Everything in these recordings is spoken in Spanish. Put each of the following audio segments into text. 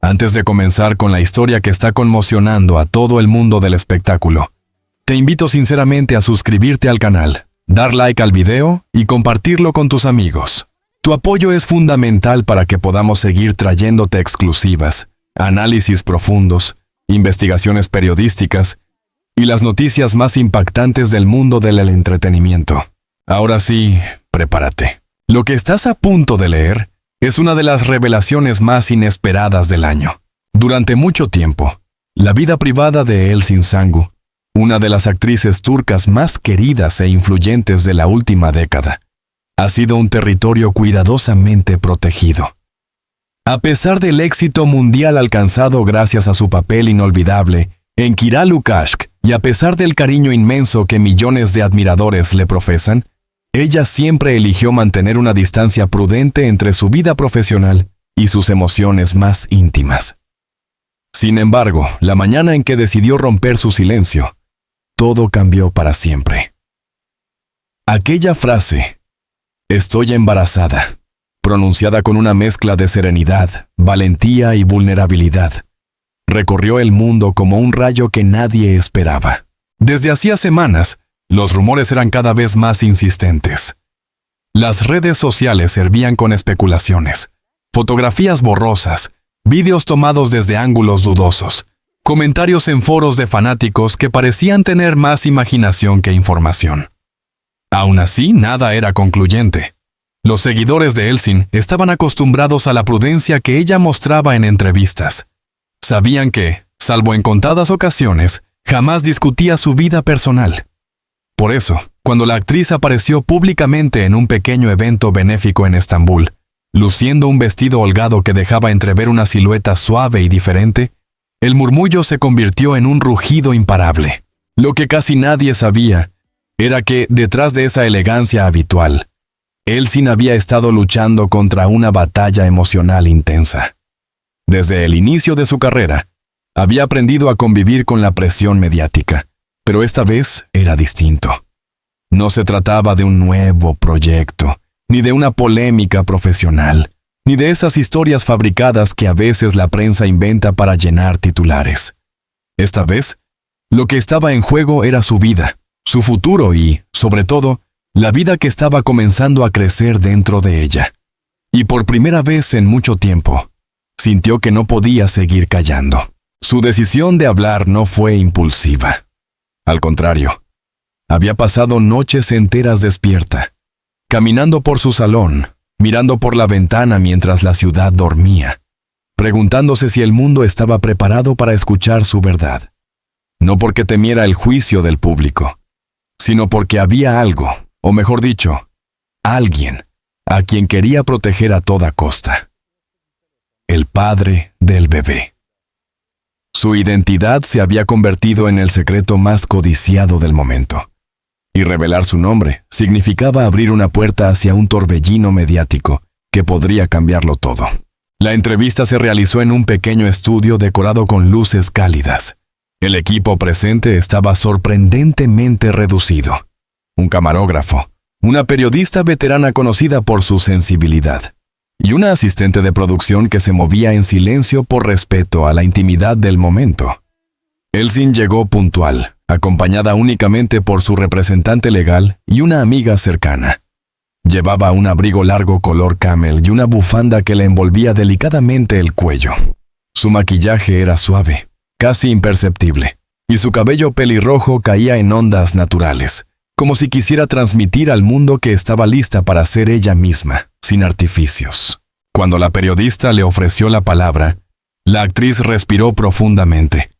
Antes de comenzar con la historia que está conmocionando a todo el mundo del espectáculo, te invito sinceramente a suscribirte al canal, dar like al video y compartirlo con tus amigos. Tu apoyo es fundamental para que podamos seguir trayéndote exclusivas, análisis profundos, investigaciones periodísticas y las noticias más impactantes del mundo del entretenimiento. Ahora sí, prepárate. Lo que estás a punto de leer es una de las revelaciones más inesperadas del año. Durante mucho tiempo, la vida privada de Elçin Sangu, una de las actrices turcas más queridas e influyentes de la última década, ha sido un territorio cuidadosamente protegido. A pesar del éxito mundial alcanzado gracias a su papel inolvidable en Kiralu Kashk y a pesar del cariño inmenso que millones de admiradores le profesan, ella siempre eligió mantener una distancia prudente entre su vida profesional y sus emociones más íntimas. Sin embargo, la mañana en que decidió romper su silencio, todo cambió para siempre. Aquella frase, "Estoy embarazada", pronunciada con una mezcla de serenidad, valentía y vulnerabilidad, recorrió el mundo como un rayo que nadie esperaba. Desde hacía semanas, los rumores eran cada vez más insistentes. Las redes sociales servían con especulaciones, fotografías borrosas, vídeos tomados desde ángulos dudosos, comentarios en foros de fanáticos que parecían tener más imaginación que información. Aún así, nada era concluyente. Los seguidores de Elçin estaban acostumbrados a la prudencia que ella mostraba en entrevistas. Sabían que, salvo en contadas ocasiones, jamás discutía su vida personal. Por eso, cuando la actriz apareció públicamente en un pequeño evento benéfico en Estambul, luciendo un vestido holgado que dejaba entrever una silueta suave y diferente, el murmullo se convirtió en un rugido imparable. Lo que casi nadie sabía era que, detrás de esa elegancia habitual, Elçin había estado luchando contra una batalla emocional intensa. Desde el inicio de su carrera, había aprendido a convivir con la presión mediática, pero esta vez era distinto. No se trataba de un nuevo proyecto, ni de una polémica profesional, ni de esas historias fabricadas que a veces la prensa inventa para llenar titulares. Esta vez, lo que estaba en juego era su vida, su futuro y, sobre todo, la vida que estaba comenzando a crecer dentro de ella. Y por primera vez en mucho tiempo, sintió que no podía seguir callando. Su decisión de hablar no fue impulsiva. Al contrario, había pasado noches enteras despierta, caminando por su salón, mirando por la ventana mientras la ciudad dormía, preguntándose si el mundo estaba preparado para escuchar su verdad. No porque temiera el juicio del público, sino porque había algo, o mejor dicho, alguien, a quien quería proteger a toda costa. El padre del bebé. Su identidad se había convertido en el secreto más codiciado del momento, y revelar su nombre significaba abrir una puerta hacia un torbellino mediático que podría cambiarlo todo. La entrevista se realizó en un pequeño estudio decorado con luces cálidas. El equipo presente estaba sorprendentemente reducido. Un camarógrafo, una periodista veterana conocida por su sensibilidad, y una asistente de producción que se movía en silencio por respeto a la intimidad del momento. Elçin llegó puntual, acompañada únicamente por su representante legal y una amiga cercana. Llevaba un abrigo largo color camel y una bufanda que le envolvía delicadamente el cuello. Su maquillaje era suave, casi imperceptible, y su cabello pelirrojo caía en ondas naturales, como si quisiera transmitir al mundo que estaba lista para ser ella misma, sin artificios. Cuando la periodista le ofreció la palabra, la actriz respiró profundamente.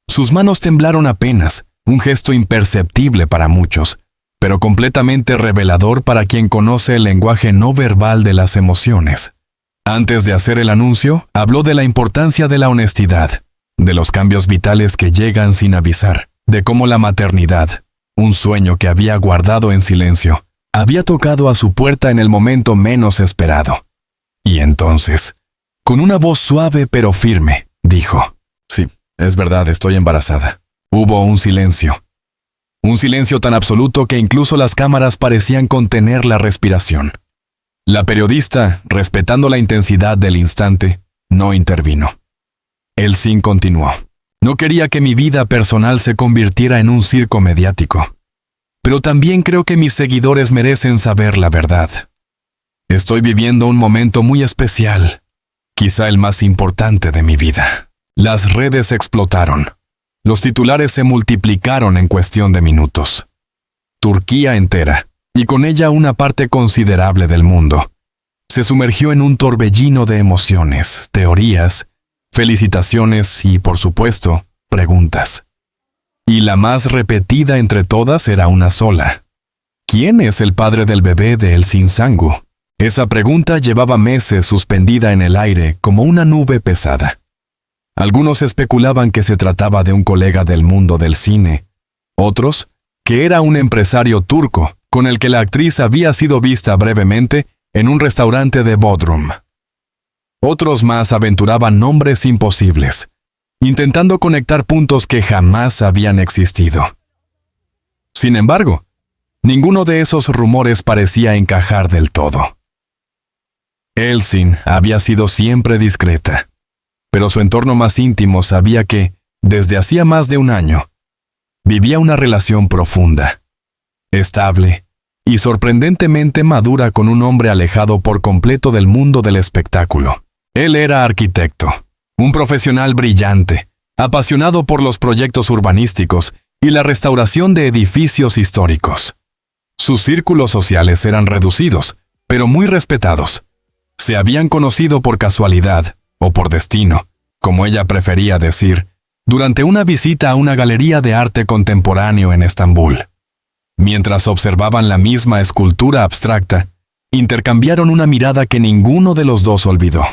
Sus manos temblaron apenas, un gesto imperceptible para muchos, pero completamente revelador para quien conoce el lenguaje no verbal de las emociones. Antes de hacer el anuncio, habló de la importancia de la honestidad, de los cambios vitales que llegan sin avisar, de cómo la maternidad, un sueño que había guardado en silencio, había tocado a su puerta en el momento menos esperado. Y entonces, con una voz suave pero firme, dijo: "Sí, es verdad, estoy embarazada". Hubo un silencio tan absoluto que incluso las cámaras parecían contener la respiración. La periodista, respetando la intensidad del instante, no intervino. Elsin continuó. No quería que mi vida personal se convirtiera en un circo mediático. Pero también creo que mis seguidores merecen saber la verdad. Estoy viviendo un momento muy especial, quizá el más importante de mi vida. Las redes explotaron. Los titulares se multiplicaron en cuestión de minutos. Turquía entera, y con ella una parte considerable del mundo, se sumergió en un torbellino de emociones, teorías, felicitaciones y, por supuesto, preguntas. Y la más repetida entre todas era una sola. ¿Quién es el padre del bebé de Elsin Sangu? Esa pregunta llevaba meses suspendida en el aire como una nube pesada. Algunos especulaban que se trataba de un colega del mundo del cine, otros que era un empresario turco con el que la actriz había sido vista brevemente en un restaurante de Bodrum. Otros más aventuraban nombres imposibles, intentando conectar puntos que jamás habían existido. Sin embargo, ninguno de esos rumores parecía encajar del todo. Elsin había sido siempre discreta, pero su entorno más íntimo sabía que, desde hacía más de un año, vivía una relación profunda, estable y sorprendentemente madura con un hombre alejado por completo del mundo del espectáculo. Él era arquitecto, un profesional brillante, apasionado por los proyectos urbanísticos y la restauración de edificios históricos. Sus círculos sociales eran reducidos, pero muy respetados. Se habían conocido por casualidad, o por destino, como ella prefería decir, durante una visita a una galería de arte contemporáneo en Estambul. Mientras observaban la misma escultura abstracta, intercambiaron una mirada que ninguno de los dos olvidó.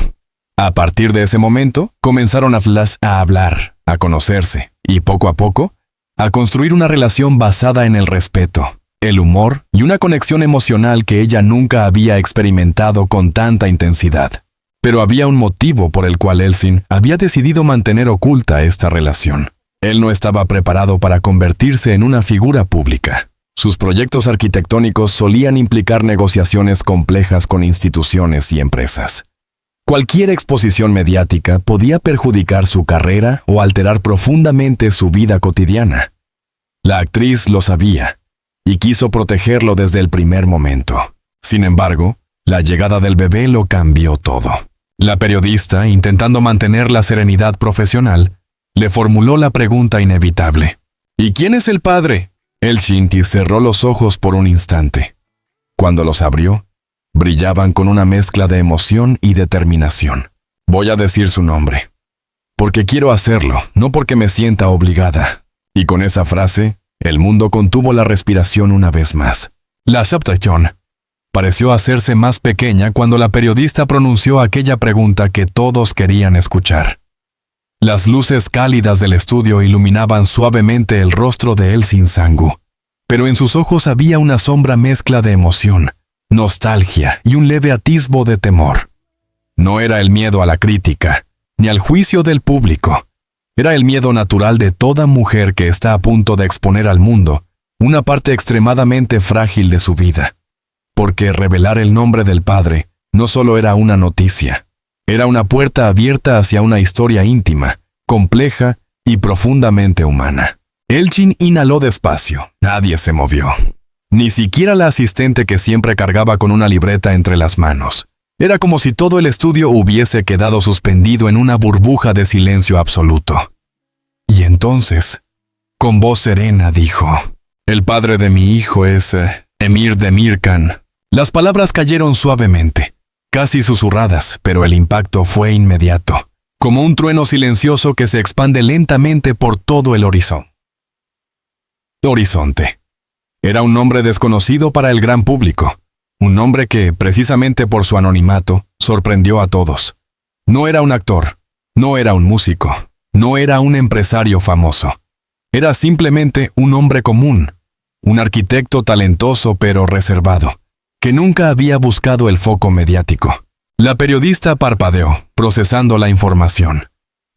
A partir de ese momento, comenzaron a hablar, a conocerse, y poco a poco, a construir una relación basada en el respeto, el humor y una conexión emocional que ella nunca había experimentado con tanta intensidad. Pero había un motivo por el cual Elsin había decidido mantener oculta esta relación. Él no estaba preparado para convertirse en una figura pública. Sus proyectos arquitectónicos solían implicar negociaciones complejas con instituciones y empresas. Cualquier exposición mediática podía perjudicar su carrera o alterar profundamente su vida cotidiana. La actriz lo sabía y quiso protegerlo desde el primer momento. Sin embargo, la llegada del bebé lo cambió todo. La periodista, intentando mantener la serenidad profesional, le formuló la pregunta inevitable. ¿Y quién es el padre? Elsin cerró los ojos por un instante. Cuando los abrió, brillaban con una mezcla de emoción y determinación. Voy a decir su nombre. Porque quiero hacerlo, no porque me sienta obligada. Y con esa frase, el mundo contuvo la respiración una vez más. La aceptación pareció hacerse más pequeña cuando la periodista pronunció aquella pregunta que todos querían escuchar. Las luces cálidas del estudio iluminaban suavemente el rostro de Elsin Sangu, pero en sus ojos había una sombra mezcla de emoción, nostalgia y un leve atisbo de temor. No era el miedo a la crítica, ni al juicio del público. Era el miedo natural de toda mujer que está a punto de exponer al mundo una parte extremadamente frágil de su vida. Porque revelar el nombre del padre no solo era una noticia, era una puerta abierta hacia una historia íntima, compleja y profundamente humana. Elsin inhaló despacio. Nadie se movió. Ni siquiera la asistente que siempre cargaba con una libreta entre las manos. Era como si todo el estudio hubiese quedado suspendido en una burbuja de silencio absoluto. Y entonces, con voz serena dijo, «El padre de mi hijo es Emir Demirkan». Las palabras cayeron suavemente, casi susurradas, pero el impacto fue inmediato, como un trueno silencioso que se expande lentamente por todo el horizonte. Era un nombre desconocido para el gran público, un nombre que, precisamente por su anonimato, sorprendió a todos. No era un actor, no era un músico, no era un empresario famoso. Era simplemente un hombre común, un arquitecto talentoso pero reservado, que nunca había buscado el foco mediático. La periodista parpadeó, procesando la información.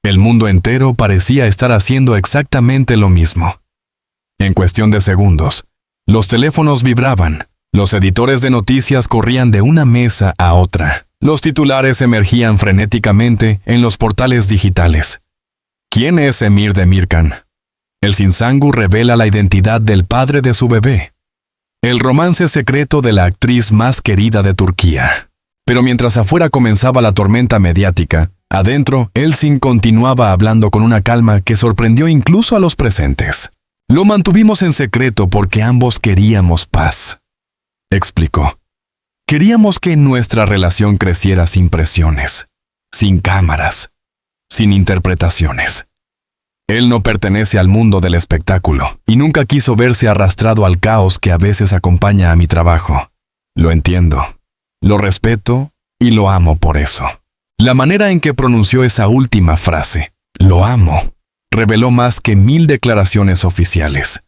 El mundo entero parecía estar haciendo exactamente lo mismo. En cuestión de segundos, los teléfonos vibraban, los editores de noticias corrían de una mesa a otra, los titulares emergían frenéticamente en los portales digitales. ¿Quién es Emir Demirkan? El Sinsangu revela la identidad del padre de su bebé. El romance secreto de la actriz más querida de Turquía. Pero mientras afuera comenzaba la tormenta mediática, adentro, Elçin continuaba hablando con una calma que sorprendió incluso a los presentes. Lo mantuvimos en secreto porque ambos queríamos paz, explicó. Queríamos que nuestra relación creciera sin presiones, sin cámaras, sin interpretaciones. Él no pertenece al mundo del espectáculo y nunca quiso verse arrastrado al caos que a veces acompaña a mi trabajo. Lo entiendo, lo respeto y lo amo por eso. La manera en que pronunció esa última frase, lo amo, reveló más que 1000 declaraciones oficiales.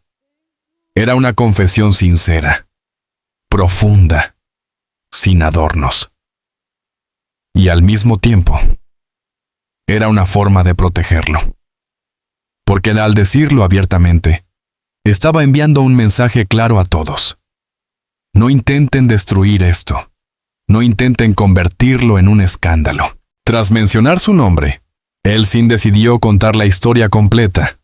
Era una confesión sincera, profunda, sin adornos. Y al mismo tiempo, era una forma de protegerlo. Porque al decirlo abiertamente, estaba enviando un mensaje claro a todos. No intenten destruir esto. No intenten convertirlo en un escándalo. Tras mencionar su nombre, Elçin decidió contar la historia completa.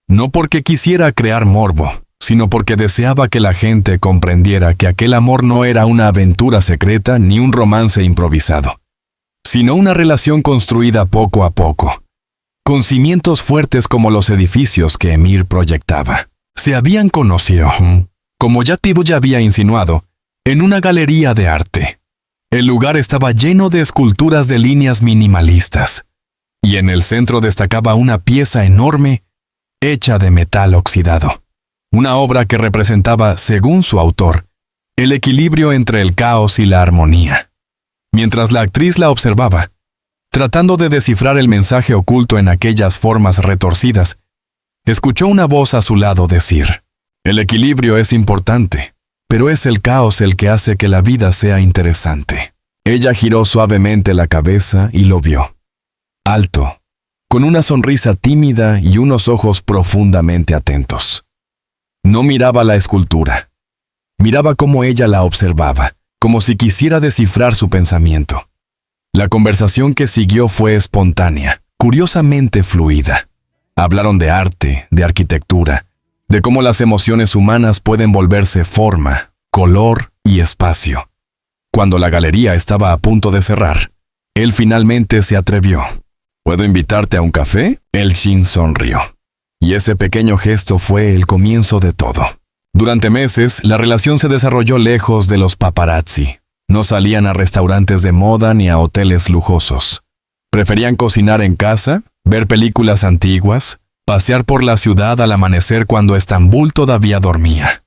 No porque quisiera crear morbo, sino porque deseaba que la gente comprendiera que aquel amor no era una aventura secreta ni un romance improvisado, sino una relación construida poco a poco, con cimientos fuertes como los edificios que Emir proyectaba. Se habían conocido, como Yatibu ya había insinuado, en una galería de arte. El lugar estaba lleno de esculturas de líneas minimalistas, y en el centro destacaba una pieza enorme hecha de metal oxidado. Una obra que representaba, según su autor, el equilibrio entre el caos y la armonía. Mientras la actriz la observaba, tratando de descifrar el mensaje oculto en aquellas formas retorcidas, escuchó una voz a su lado decir: «El equilibrio es importante, pero es el caos el que hace que la vida sea interesante». Ella giró suavemente la cabeza y lo vio. Alto, con una sonrisa tímida y unos ojos profundamente atentos. No miraba la escultura. Miraba cómo ella la observaba, como si quisiera descifrar su pensamiento. La conversación que siguió fue espontánea, curiosamente fluida. Hablaron de arte, de arquitectura, de cómo las emociones humanas pueden volverse forma, color y espacio. Cuando la galería estaba a punto de cerrar, él finalmente se atrevió. ¿Puedo invitarte a un café? Elçin sonrió. Y ese pequeño gesto fue el comienzo de todo. Durante meses, la relación se desarrolló lejos de los paparazzi. No salían a restaurantes de moda ni a hoteles lujosos. Preferían cocinar en casa, ver películas antiguas, pasear por la ciudad al amanecer cuando Estambul todavía dormía.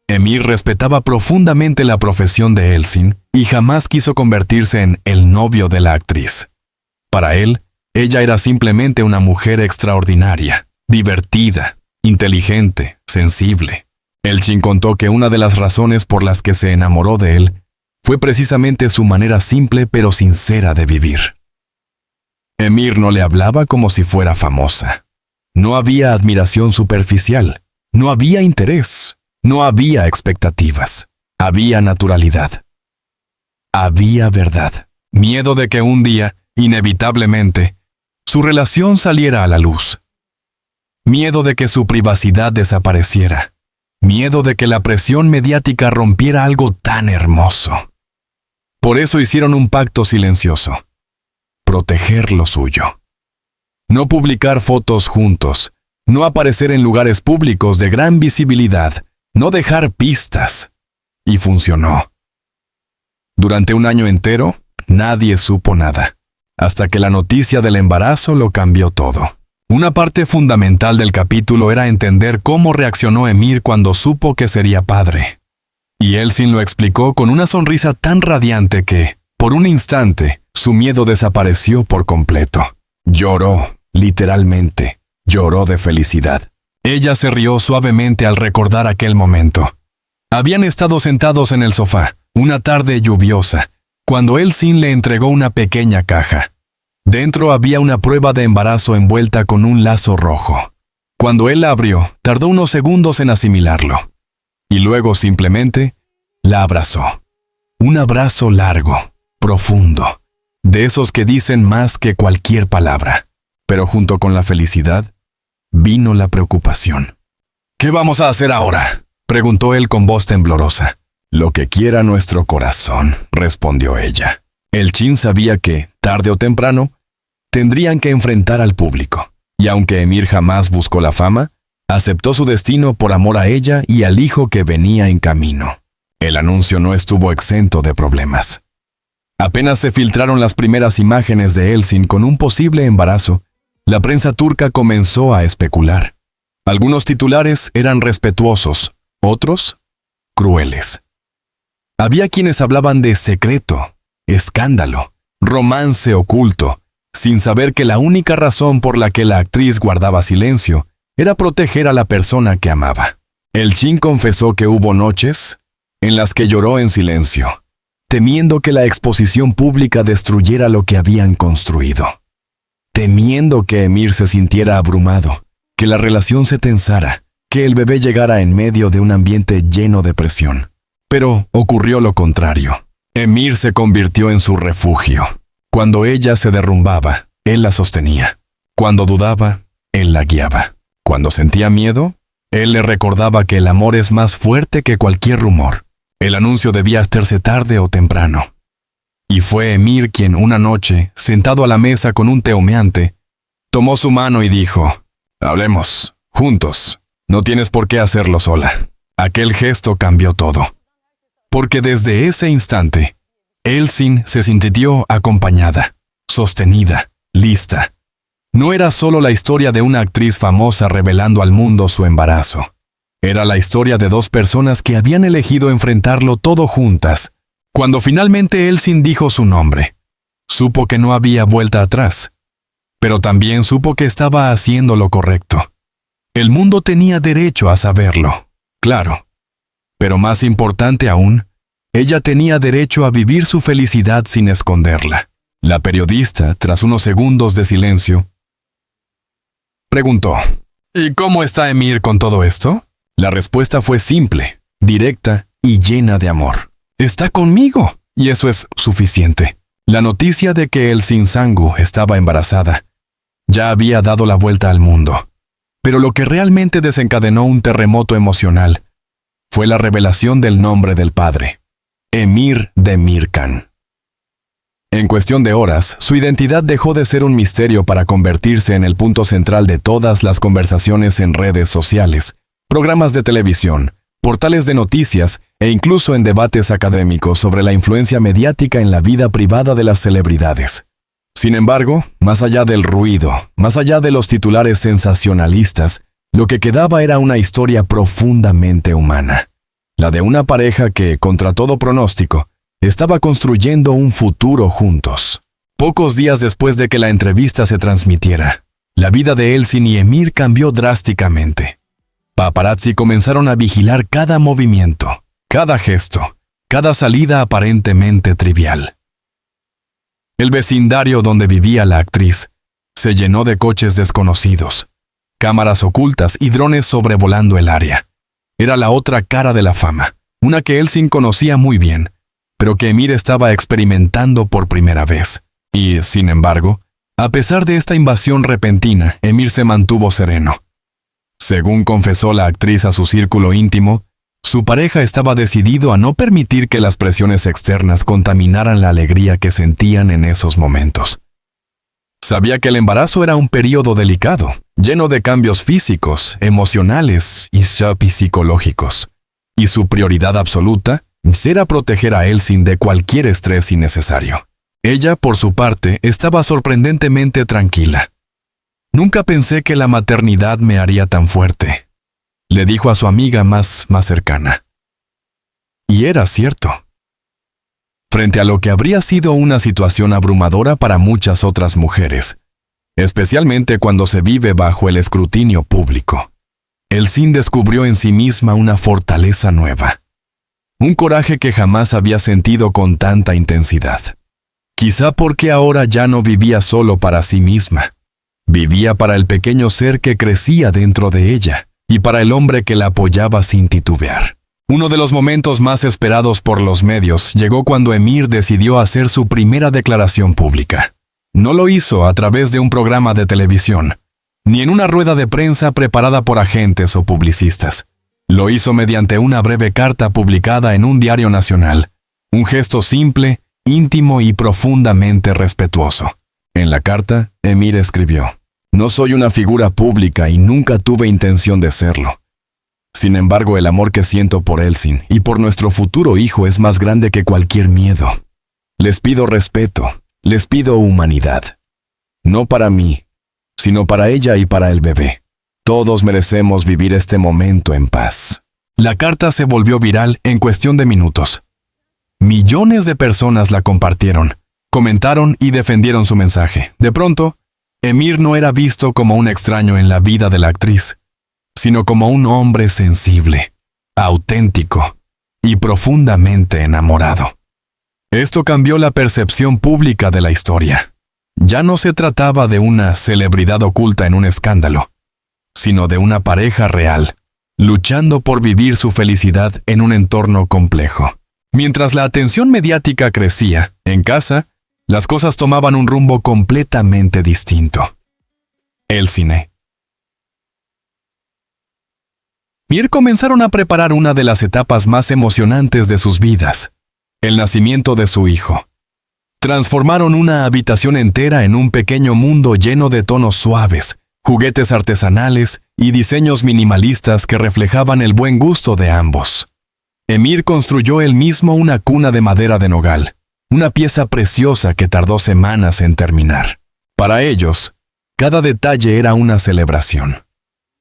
Emir respetaba profundamente la profesión de Elçin y jamás quiso convertirse en el novio de la actriz. Para él, ella era simplemente una mujer extraordinaria, divertida, inteligente, sensible. Elçin contó que una de las razones por las que se enamoró de él fue precisamente su manera simple pero sincera de vivir. Emir no le hablaba como si fuera famosa. No había admiración superficial, no había interés, no había expectativas, había naturalidad. Había verdad, miedo de que un día, inevitablemente, su relación saliera a la luz. Miedo de que su privacidad desapareciera. Miedo de que la presión mediática rompiera algo tan hermoso. Por eso hicieron un pacto silencioso. Proteger lo suyo. No publicar fotos juntos. No aparecer en lugares públicos de gran visibilidad. No dejar pistas. Y funcionó. Durante un año entero, nadie supo nada. Hasta que la noticia del embarazo lo cambió todo. Una parte fundamental del capítulo era entender cómo reaccionó Emir cuando supo que sería padre. Y Elçin lo explicó con una sonrisa tan radiante que, por un instante, su miedo desapareció por completo. Lloró, literalmente, lloró de felicidad. Ella se rió suavemente al recordar aquel momento. Habían estado sentados en el sofá, una tarde lluviosa, cuando Elçin le entregó una pequeña caja. Dentro había una prueba de embarazo envuelta con un lazo rojo. Cuando él la abrió, tardó unos segundos en asimilarlo. Y luego simplemente la abrazó. Un abrazo largo, profundo, de esos que dicen más que cualquier palabra. Pero junto con la felicidad, vino la preocupación. «¿Qué vamos a hacer ahora?», preguntó él con voz temblorosa. «Lo que quiera nuestro corazón», respondió ella. El Chin sabía que, tarde o temprano, tendrían que enfrentar al público. Y aunque Emir jamás buscó la fama, aceptó su destino por amor a ella y al hijo que venía en camino. El anuncio no estuvo exento de problemas. Apenas se filtraron las primeras imágenes de Elçin con un posible embarazo, la prensa turca comenzó a especular. Algunos titulares eran respetuosos, otros, crueles. Había quienes hablaban de secreto, escándalo, romance oculto, sin saber que la única razón por la que la actriz guardaba silencio era proteger a la persona que amaba. El Chin confesó que hubo noches en las que lloró en silencio, temiendo que la exposición pública destruyera lo que habían construido. Temiendo que Emir se sintiera abrumado, que la relación se tensara, que el bebé llegara en medio de un ambiente lleno de presión. Pero ocurrió lo contrario. Emir se convirtió en su refugio. Cuando ella se derrumbaba, él la sostenía. Cuando dudaba, él la guiaba. Cuando sentía miedo, él le recordaba que el amor es más fuerte que cualquier rumor. El anuncio debía hacerse tarde o temprano. Y fue Emir quien una noche, sentado a la mesa con un té humeante, tomó su mano y dijo: «Hablemos, juntos. No tienes por qué hacerlo sola». Aquel gesto cambió todo. Porque desde ese instante, Elçin se sintió acompañada, sostenida, lista. No era solo la historia de una actriz famosa revelando al mundo su embarazo. Era la historia de dos personas que habían elegido enfrentarlo todo juntas. Cuando finalmente Elçin dijo su nombre, supo que no había vuelta atrás, pero también supo que estaba haciendo lo correcto. El mundo tenía derecho a saberlo, claro. Pero más importante aún, ella tenía derecho a vivir su felicidad sin esconderla. La periodista, tras unos segundos de silencio, preguntó: «¿Y cómo está Emir con todo esto?». La respuesta fue simple, directa y llena de amor. «Está conmigo», y eso es suficiente. La noticia de que Elçin Sangu estaba embarazada ya había dado la vuelta al mundo. Pero lo que realmente desencadenó un terremoto emocional fue la revelación del nombre del padre, Emir Demirkan. En cuestión de horas, su identidad dejó de ser un misterio para convertirse en el punto central de todas las conversaciones en redes sociales, programas de televisión, portales de noticias e incluso en debates académicos sobre la influencia mediática en la vida privada de las celebridades. Sin embargo, más allá del ruido, más allá de los titulares sensacionalistas, lo que quedaba era una historia profundamente humana. La de una pareja que, contra todo pronóstico, estaba construyendo un futuro juntos. Pocos días después de que la entrevista se transmitiera, la vida de Elçin y Emir cambió drásticamente. Paparazzi comenzaron a vigilar cada movimiento, cada gesto, cada salida aparentemente trivial. El vecindario donde vivía la actriz se llenó de coches desconocidos, cámaras ocultas y drones sobrevolando el área. Era la otra cara de la fama, una que Elçin conocía muy bien, pero que Emir estaba experimentando por primera vez. Y, sin embargo, a pesar de esta invasión repentina, Emir se mantuvo sereno. Según confesó la actriz a su círculo íntimo, su pareja estaba decidido a no permitir que las presiones externas contaminaran la alegría que sentían en esos momentos. Sabía que el embarazo era un periodo delicado, lleno de cambios físicos, emocionales y psicológicos, y su prioridad absoluta era proteger a Elçin de cualquier estrés innecesario. Ella, por su parte, estaba sorprendentemente tranquila. «Nunca pensé que la maternidad me haría tan fuerte», le dijo a su amiga más cercana. Y era cierto. Frente a lo que habría sido una situación abrumadora para muchas otras mujeres, especialmente cuando se vive bajo el escrutinio público, Elçin descubrió en sí misma una fortaleza nueva, un coraje que jamás había sentido con tanta intensidad. Quizá porque ahora ya no vivía solo para sí misma, vivía para el pequeño ser que crecía dentro de ella y para el hombre que la apoyaba sin titubear. Uno de los momentos más esperados por los medios llegó cuando Emir decidió hacer su primera declaración pública. No lo hizo a través de un programa de televisión, ni en una rueda de prensa preparada por agentes o publicistas. Lo hizo mediante una breve carta publicada en un diario nacional, un gesto simple, íntimo y profundamente respetuoso. En la carta, Emir escribió: «No soy una figura pública y nunca tuve intención de serlo. Sin embargo, el amor que siento por Elsin y por nuestro futuro hijo es más grande que cualquier miedo. Les pido respeto, les pido humanidad. No para mí, sino para ella y para el bebé. Todos merecemos vivir este momento en paz». La carta se volvió viral en cuestión de minutos. Millones de personas la compartieron, comentaron y defendieron su mensaje. De pronto, Emir no era visto como un extraño en la vida de la actriz, sino como un hombre sensible, auténtico y profundamente enamorado. Esto cambió la percepción pública de la historia. Ya no se trataba de una celebridad oculta en un escándalo, sino de una pareja real, luchando por vivir su felicidad en un entorno complejo. Mientras la atención mediática crecía, en casa, las cosas tomaban un rumbo completamente distinto. El cine. Mir comenzaron a preparar una de las etapas más emocionantes de sus vidas, el nacimiento de su hijo. Transformaron una habitación entera en un pequeño mundo lleno de tonos suaves, juguetes artesanales y diseños minimalistas que reflejaban el buen gusto de ambos. Emir construyó él mismo una cuna de madera de nogal, una pieza preciosa que tardó semanas en terminar. Para ellos, cada detalle era una celebración.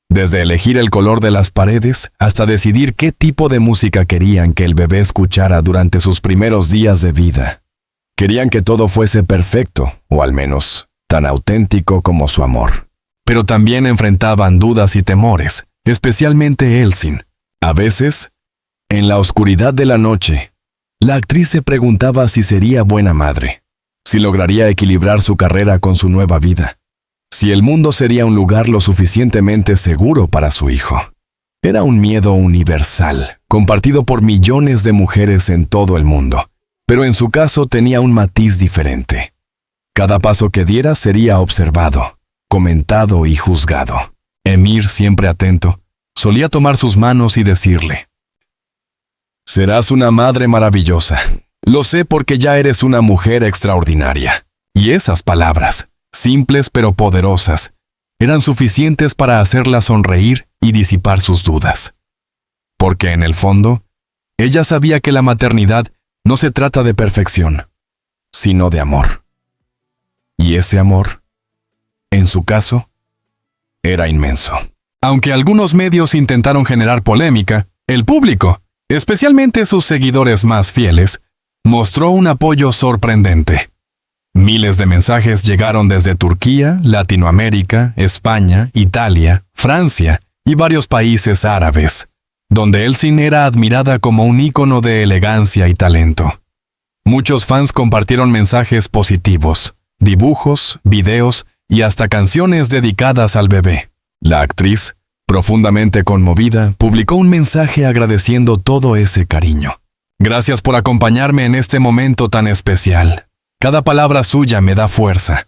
Desde elegir el color de las paredes hasta decidir qué tipo de música querían que el bebé escuchara durante sus primeros días de vida. Querían que todo fuese perfecto, o al menos tan auténtico como su amor. Pero también enfrentaban dudas y temores, especialmente Elsin. A veces, en la oscuridad de la noche, la actriz se preguntaba si sería buena madre, si lograría equilibrar su carrera con su nueva vida, si el mundo sería un lugar lo suficientemente seguro para su hijo. Era un miedo universal, compartido por millones de mujeres en todo el mundo, pero en su caso tenía un matiz diferente. Cada paso que diera sería observado, comentado y juzgado. Emir, siempre atento, solía tomar sus manos y decirle: «Serás una madre maravillosa. Lo sé porque ya eres una mujer extraordinaria». Y esas palabras, simples pero poderosas, eran suficientes para hacerla sonreír y disipar sus dudas. Porque en el fondo, ella sabía que la maternidad no se trata de perfección, sino de amor. Y ese amor, en su caso, era inmenso. Aunque algunos medios intentaron generar polémica, el público, especialmente sus seguidores más fieles, mostró un apoyo sorprendente. Miles de mensajes llegaron desde Turquía, Latinoamérica, España, Italia, Francia y varios países árabes, donde Elsin era admirada como un ícono de elegancia y talento. Muchos fans compartieron mensajes positivos, dibujos, videos y hasta canciones dedicadas al bebé. La actriz, profundamente conmovida, publicó un mensaje agradeciendo todo ese cariño. «Gracias por acompañarme en este momento tan especial. Cada palabra suya me da fuerza.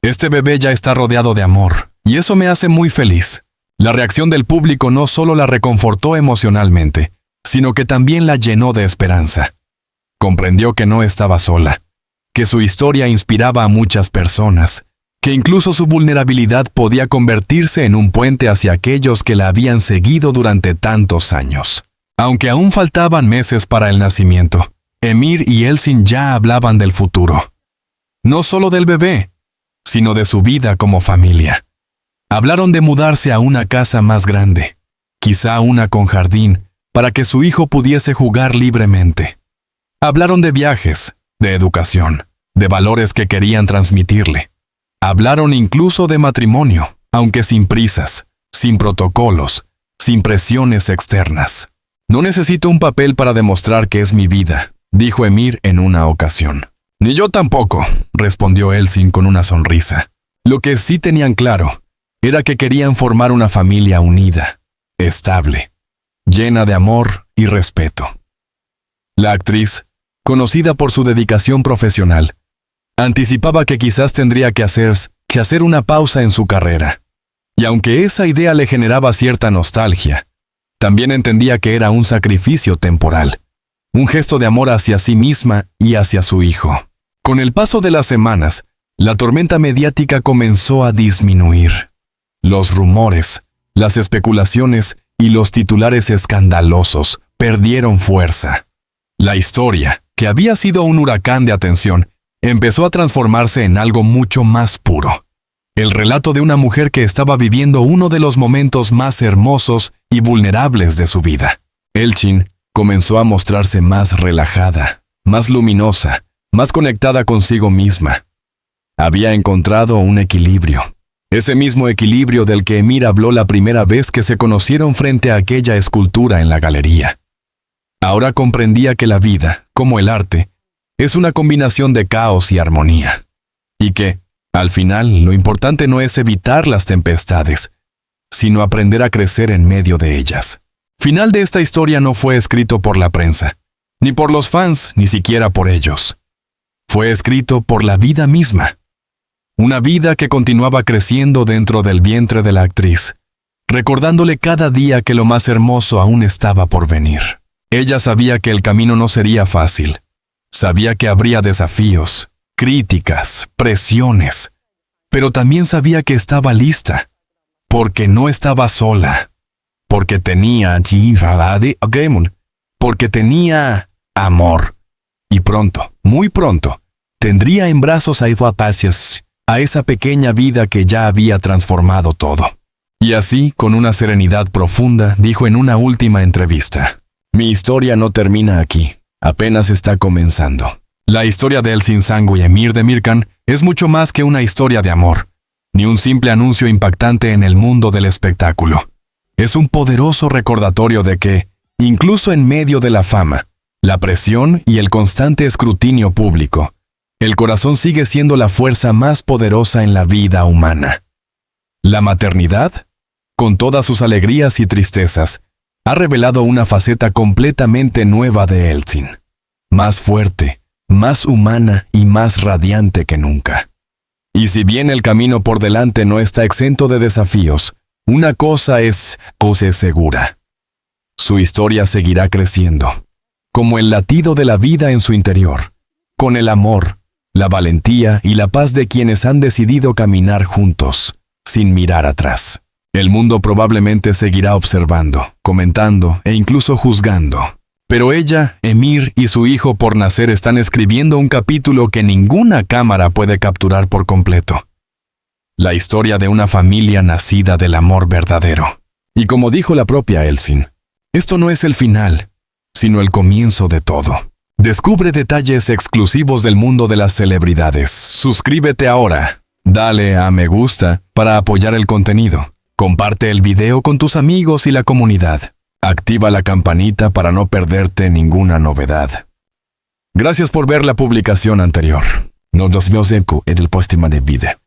Este bebé ya está rodeado de amor, y eso me hace muy feliz». La reacción del público no solo la reconfortó emocionalmente, sino que también la llenó de esperanza. Comprendió que no estaba sola, que su historia inspiraba a muchas personas, que incluso su vulnerabilidad podía convertirse en un puente hacia aquellos que la habían seguido durante tantos años. Aunque aún faltaban meses para el nacimiento, Emir y Elsin ya hablaban del futuro. No solo del bebé, sino de su vida como familia. Hablaron de mudarse a una casa más grande, quizá una con jardín, para que su hijo pudiese jugar libremente. Hablaron de viajes, de educación, de valores que querían transmitirle. Hablaron incluso de matrimonio, aunque sin prisas, sin protocolos, sin presiones externas. «No necesito un papel para demostrar que es mi vida», dijo Emir en una ocasión. «Ni yo tampoco», respondió Elsin con una sonrisa. Lo que sí tenían claro era que querían formar una familia unida, estable, llena de amor y respeto. La actriz, conocida por su dedicación profesional, Anticipaba que quizás tendría que hacer una pausa en su carrera. Y aunque esa idea le generaba cierta nostalgia, también entendía que era un sacrificio temporal, un gesto de amor hacia sí misma y hacia su hijo. Con el paso de las semanas, la tormenta mediática comenzó a disminuir. Los rumores, las especulaciones y los titulares escandalosos perdieron fuerza. La historia, que había sido un huracán de atención, empezó a transformarse en algo mucho más puro. El relato de una mujer que estaba viviendo uno de los momentos más hermosos y vulnerables de su vida. Elchin comenzó a mostrarse más relajada, más luminosa, más conectada consigo misma. Había encontrado un equilibrio. Ese mismo equilibrio del que Emir habló la primera vez que se conocieron frente a aquella escultura en la galería. Ahora comprendía que la vida, como el arte, es una combinación de caos y armonía. Y que, al final, lo importante no es evitar las tempestades, sino aprender a crecer en medio de ellas. Final de esta historia no fue escrito por la prensa, ni por los fans, ni siquiera por ellos. Fue escrito por la vida misma. Una vida que continuaba creciendo dentro del vientre de la actriz, recordándole cada día que lo más hermoso aún estaba por venir. Ella sabía que el camino no sería fácil. Sabía que habría desafíos, críticas, presiones, pero también sabía que estaba lista, porque no estaba sola, porque tenía porque tenía amor, y pronto, muy pronto, tendría en brazos a esa pequeña vida que ya había transformado todo. Y así, con una serenidad profunda, dijo en una última entrevista: "Mi historia no termina aquí, apenas está comenzando. La historia de Elchin Sangu y Emir Demirkan es mucho más que una historia de amor, ni un simple anuncio impactante en el mundo del espectáculo. Es un poderoso recordatorio de que, incluso en medio de la fama, la presión y el constante escrutinio público, el corazón sigue siendo la fuerza más poderosa en la vida humana. La maternidad, con todas sus alegrías y tristezas, ha revelado una faceta completamente nueva de Elchin, más fuerte, más humana y más radiante que nunca. Y si bien el camino por delante no está exento de desafíos, una cosa es segura: su historia seguirá creciendo, como el latido de la vida en su interior, con el amor, la valentía y la paz de quienes han decidido caminar juntos, sin mirar atrás. El mundo probablemente seguirá observando, comentando e incluso juzgando. Pero ella, Emir y su hijo por nacer están escribiendo un capítulo que ninguna cámara puede capturar por completo. La historia de una familia nacida del amor verdadero. Y como dijo la propia Elchin, esto no es el final, sino el comienzo de todo. Descubre detalles exclusivos del mundo de las celebridades. Suscríbete ahora. Dale a me gusta para apoyar el contenido. Comparte el video con tus amigos y la comunidad. Activa la campanita para no perderte ninguna novedad. Gracias por ver la publicación anterior. Nos vemos en el próximo video.